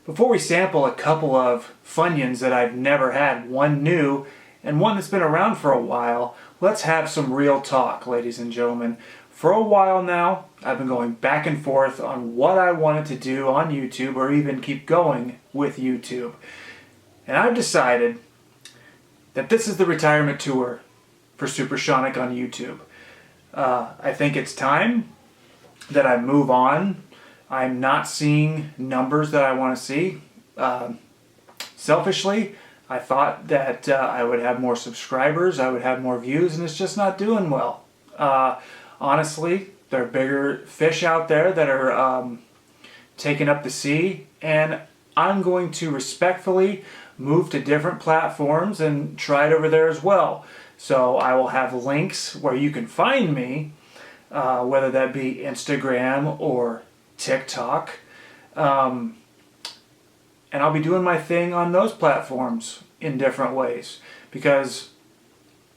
Before we sample a couple of Funyuns that I've never had, one new and one that's been around for a while, let's have some real talk, ladies and gentlemen. For a while now, I've been going back and forth on what I wanted to do on YouTube or even keep going with YouTube. And I've decided that this is the retirement tour for Supersonic on YouTube. I think it's time that I move on. I'm not seeing numbers that I want to see. Selfishly, I thought that I would have more subscribers, I would have more views, and it's just not doing well. Honestly, there are bigger fish out there that are taking up the sea, and I'm going to respectfully move to different platforms and try it over there as well. So I will have links where you can find me, whether that be Instagram or TikTok, and I'll be doing my thing on those platforms in different ways because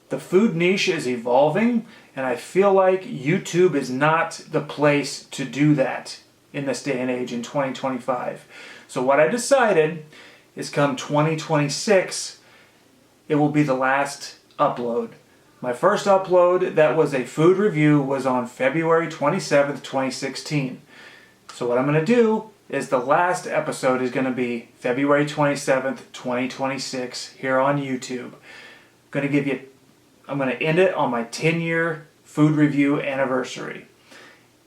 the food niche is evolving, and I feel like YouTube is not the place to do that in this day and age in 2025. So what I decided is come 2026, it will be the last upload. My first upload that was a food review was on February 27th, 2016. So what I'm going to do is the last episode is going to be February 27th, 2026 here on YouTube. I'm going to end it on my 10-year food review anniversary.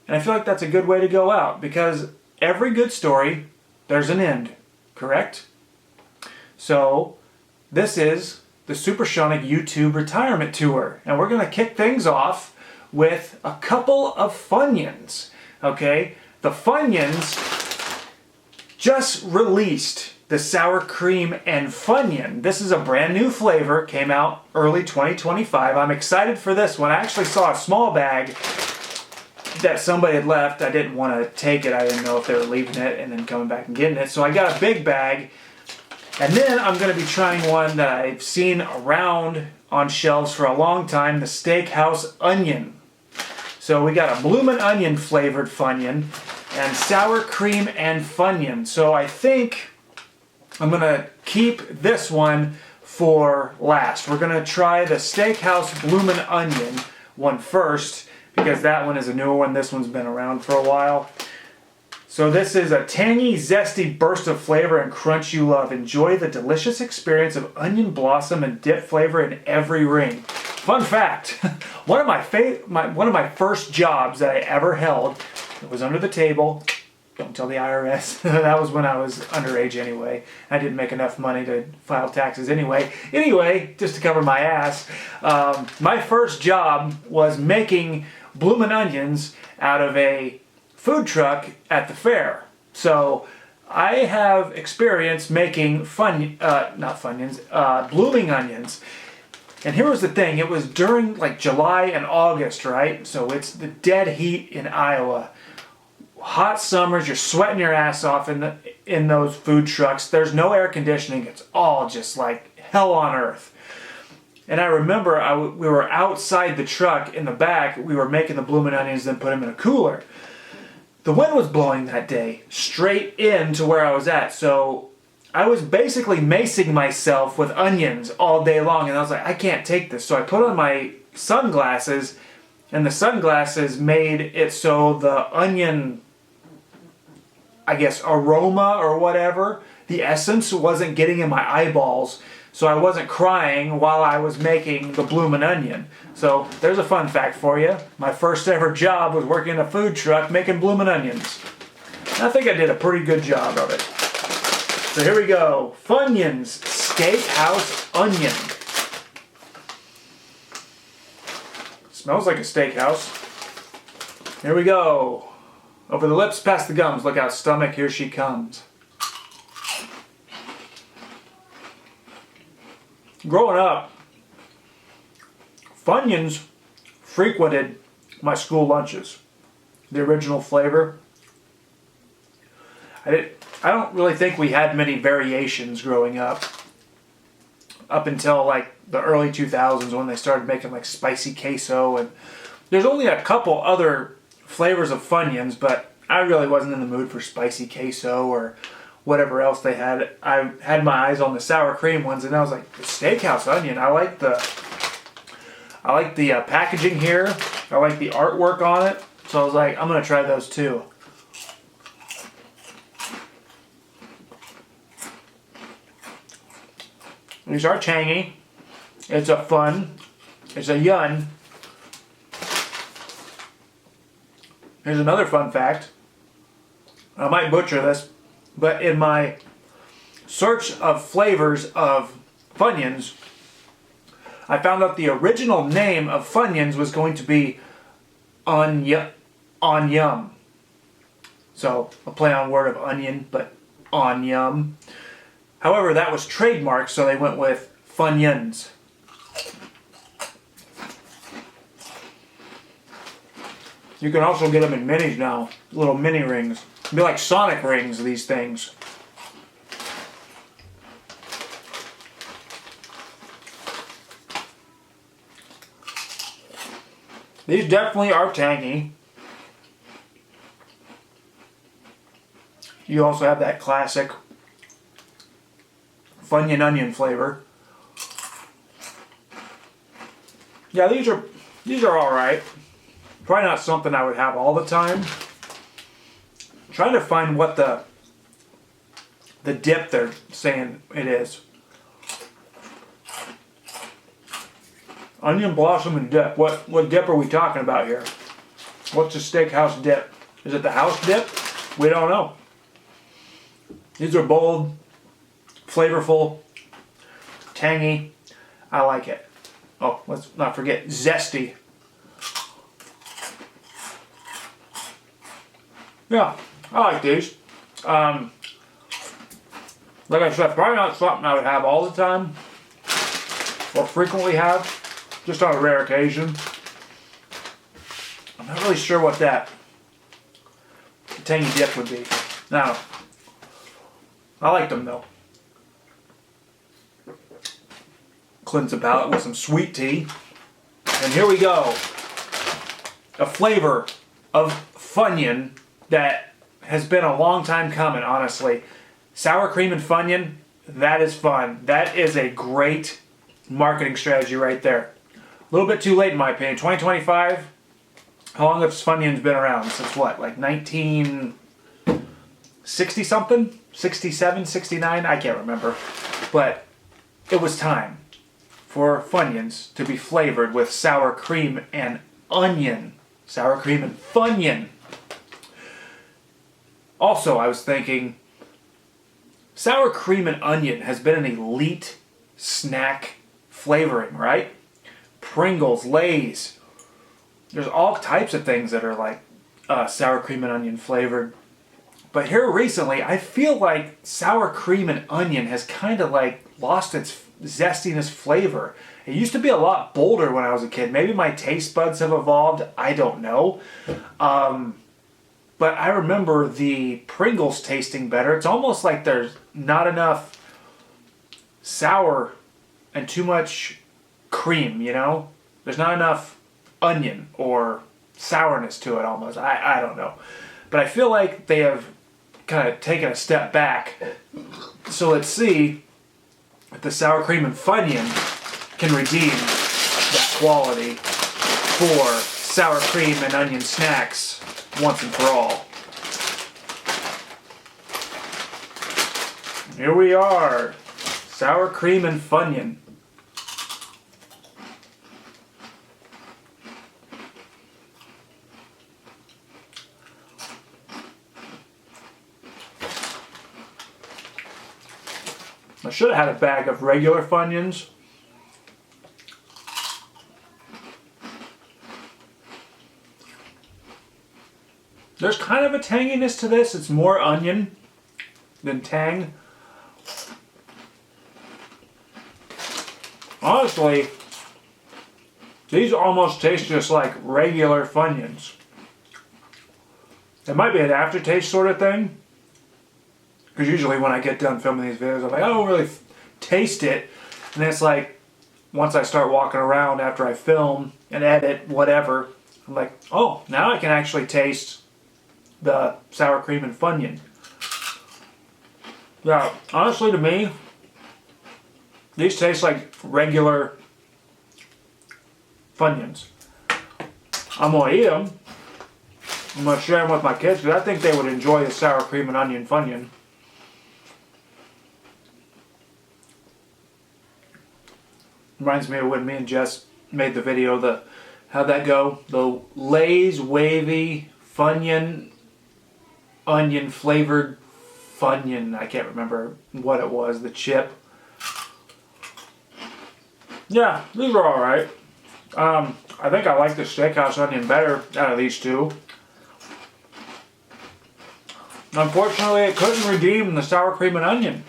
And I feel like that's a good way to go out because every good story, there's an end, correct? So this is the Supersonic YouTube retirement tour, and we're going to kick things off with a couple of Funyuns, okay? The Funyuns just released the Sour Cream and Funyun. This is a brand new flavor, came out early 2025. I'm excited for this one. I actually saw a small bag that somebody had left. I didn't want to take it. I didn't know if they were leaving it and then coming back and getting it. So I got a big bag. And then I'm going to be trying one that I've seen around on shelves for a long time, the Steakhouse Onion. So we got a bloomin' onion flavored Funyun and sour cream and Funyun. So I think I'm going to keep this one for last. We're going to try the Steakhouse Bloomin' Onion one first because that one is a newer one. This one's been around for a while. So this is a tangy, zesty burst of flavor and crunch you love. Enjoy the delicious experience of onion blossom and dip flavor in every ring. Fun fact, one of my first jobs that I ever held, it was under the table. Don't tell the IRS. That was when I was underage anyway. I didn't make enough money to file taxes anyway. Anyway, just to cover my ass, my first job was making bloomin' onions out of a food truck at the fair. So I have experience making blooming onions. And here was the thing, it was during like July and August, right? So it's the dead heat in Iowa. Hot summers, you're sweating your ass off in those food trucks. There's no air conditioning. It's all just like hell on earth. And I remember we were outside the truck in the back. We were making the bloomin' onions, then put them in a cooler. The wind was blowing that day straight into where I was at. So I was basically macing myself with onions all day long. And I was like, I can't take this. So I put on my sunglasses, and the sunglasses made it so the onion, I guess, aroma or whatever, the essence wasn't getting in my eyeballs. So I wasn't crying while I was making the bloomin' onion. So there's a fun fact for you. My first ever job was working in a food truck making bloomin' onions. I think I did a pretty good job of it. So here we go. Funyun's Steakhouse Onion. Smells like a steakhouse. Here we go. Over the lips, past the gums. Look out, stomach, here she comes. Growing up, Funyuns frequented my school lunches. The original flavor. I don't really think we had many variations growing up until like the early 2000s when they started making like spicy queso, and there's only a couple other flavors of Funyuns, but I really wasn't in the mood for spicy queso whatever else they had. I had my eyes on the sour cream ones, and I was like, the Steakhouse Onion. I like the packaging here. I like the artwork on it. So I was like, I'm gonna try those too. These are tangy. It's a fun. It's a yun. Here's another fun fact. I might butcher this, but in my search of flavors of Funyuns, I found out the original name of Funyuns was going to be Onyum. So a play on word of onion, but Onyum. However, that was trademarked, so they went with Funyuns. You can also get them in minis now, little mini rings. It'd be like Sonic rings, these things. These definitely are tangy. You also have that classic Funyun onion flavor. Yeah, these are all right. Probably not something I would have all the time. I'm trying to find what the dip they're saying it is. Onion blossom and dip. What dip are we talking about here? What's the steakhouse dip? Is it the house dip? We don't know. These are bold, flavorful, tangy. I like it. Oh, let's not forget zesty. Yeah, I like these. Like I said, probably not something I would have all the time or frequently have, just on a rare occasion. I'm not really sure what that tangy dip would be. Now, I like them though. Cleanse the palate with some sweet tea. And here we go. A flavor of Funyun that has been a long time coming, honestly. Sour cream and Funyun, that is fun. That is a great marketing strategy right there. A little bit too late in my opinion. 2025, how long have Funyuns been around? Since what, like 1960 something? 67, 69? I can't remember. But it was time for Funyuns to be flavored with sour cream and onion. Sour cream and Funyun. Also, I was thinking, sour cream and onion has been an elite snack flavoring, right? Pringles, Lay's. There's all types of things that are like sour cream and onion flavored. But here recently, I feel like sour cream and onion has kind of like lost its zestiness flavor. It used to be a lot bolder when I was a kid. Maybe my taste buds have evolved. I don't know. But I remember the Pringles tasting better. It's almost like there's not enough sour and too much cream, you know? There's not enough onion or sourness to it almost. I don't know. But I feel like they have kind of taken a step back. So let's see if the sour cream and Funyun can redeem that quality for sour cream and onion snacks once and for all. Here we are, sour cream and Funyun. I should have had a bag of regular Funyuns. There's kind of a tanginess to this. It's more onion than tang. Honestly, these almost taste just like regular Funyuns. It might be an aftertaste sort of thing. Because usually when I get done filming these videos, I'm like, I don't really taste it. And then it's like, once I start walking around after I film and edit, whatever, I'm like, oh, now I can actually taste the sour cream and Funyun. Yeah, honestly to me, these taste like regular Funyuns. I'm gonna eat them. I'm gonna share them with my kids because I think they would enjoy the sour cream and onion Funyun. Reminds me of when me and Jess made the video, how'd that go? The Lay's wavy Funyun onion flavored Funyun. I can't remember what it was, the chip. Yeah, these are alright. I think I like the Steakhouse Onion better out of these two. Unfortunately, it couldn't redeem the sour cream and onion.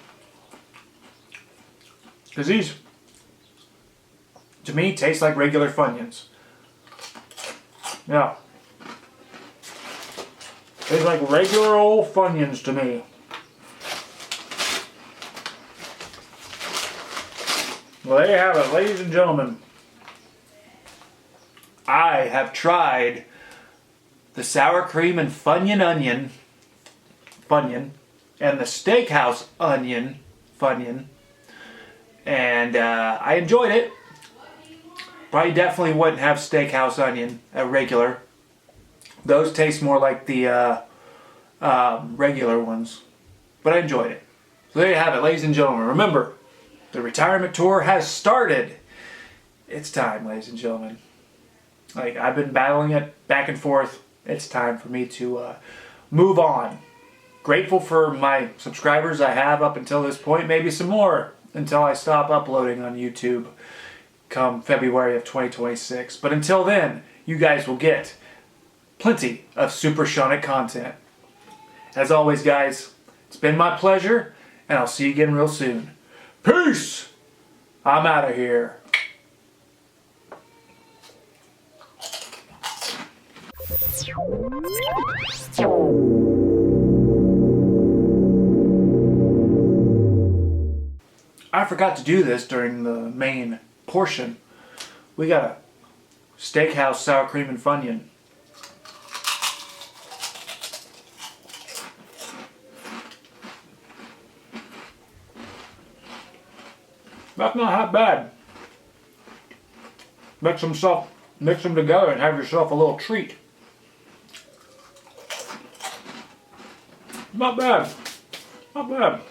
Because these, to me, taste like regular Funyuns. Yeah. Taste like regular old Funyuns to me. Well, there you have it, ladies and gentlemen. I have tried the sour cream and Funyun and the Steakhouse Onion Funyun, and I enjoyed it. Probably definitely wouldn't have Steakhouse Onion, a regular. Those taste more like the regular ones, but I enjoyed it. So there you have it, ladies and gentlemen. Remember, the retirement tour has started. It's time, ladies and gentlemen. Like, I've been battling it back and forth. It's time for me to move on. Grateful for my subscribers I have up until this point. Maybe some more until I stop uploading on YouTube come February of 2026. But until then, you guys will get plenty of Super Shonic content. As always, guys, it's been my pleasure, and I'll see you again real soon. Peace! I'm out of here. I forgot to do this during the main portion. We got a Steakhouse Sour Cream and Funyun. That's not half bad. Mix them together and have yourself a little treat. Not bad. Not bad.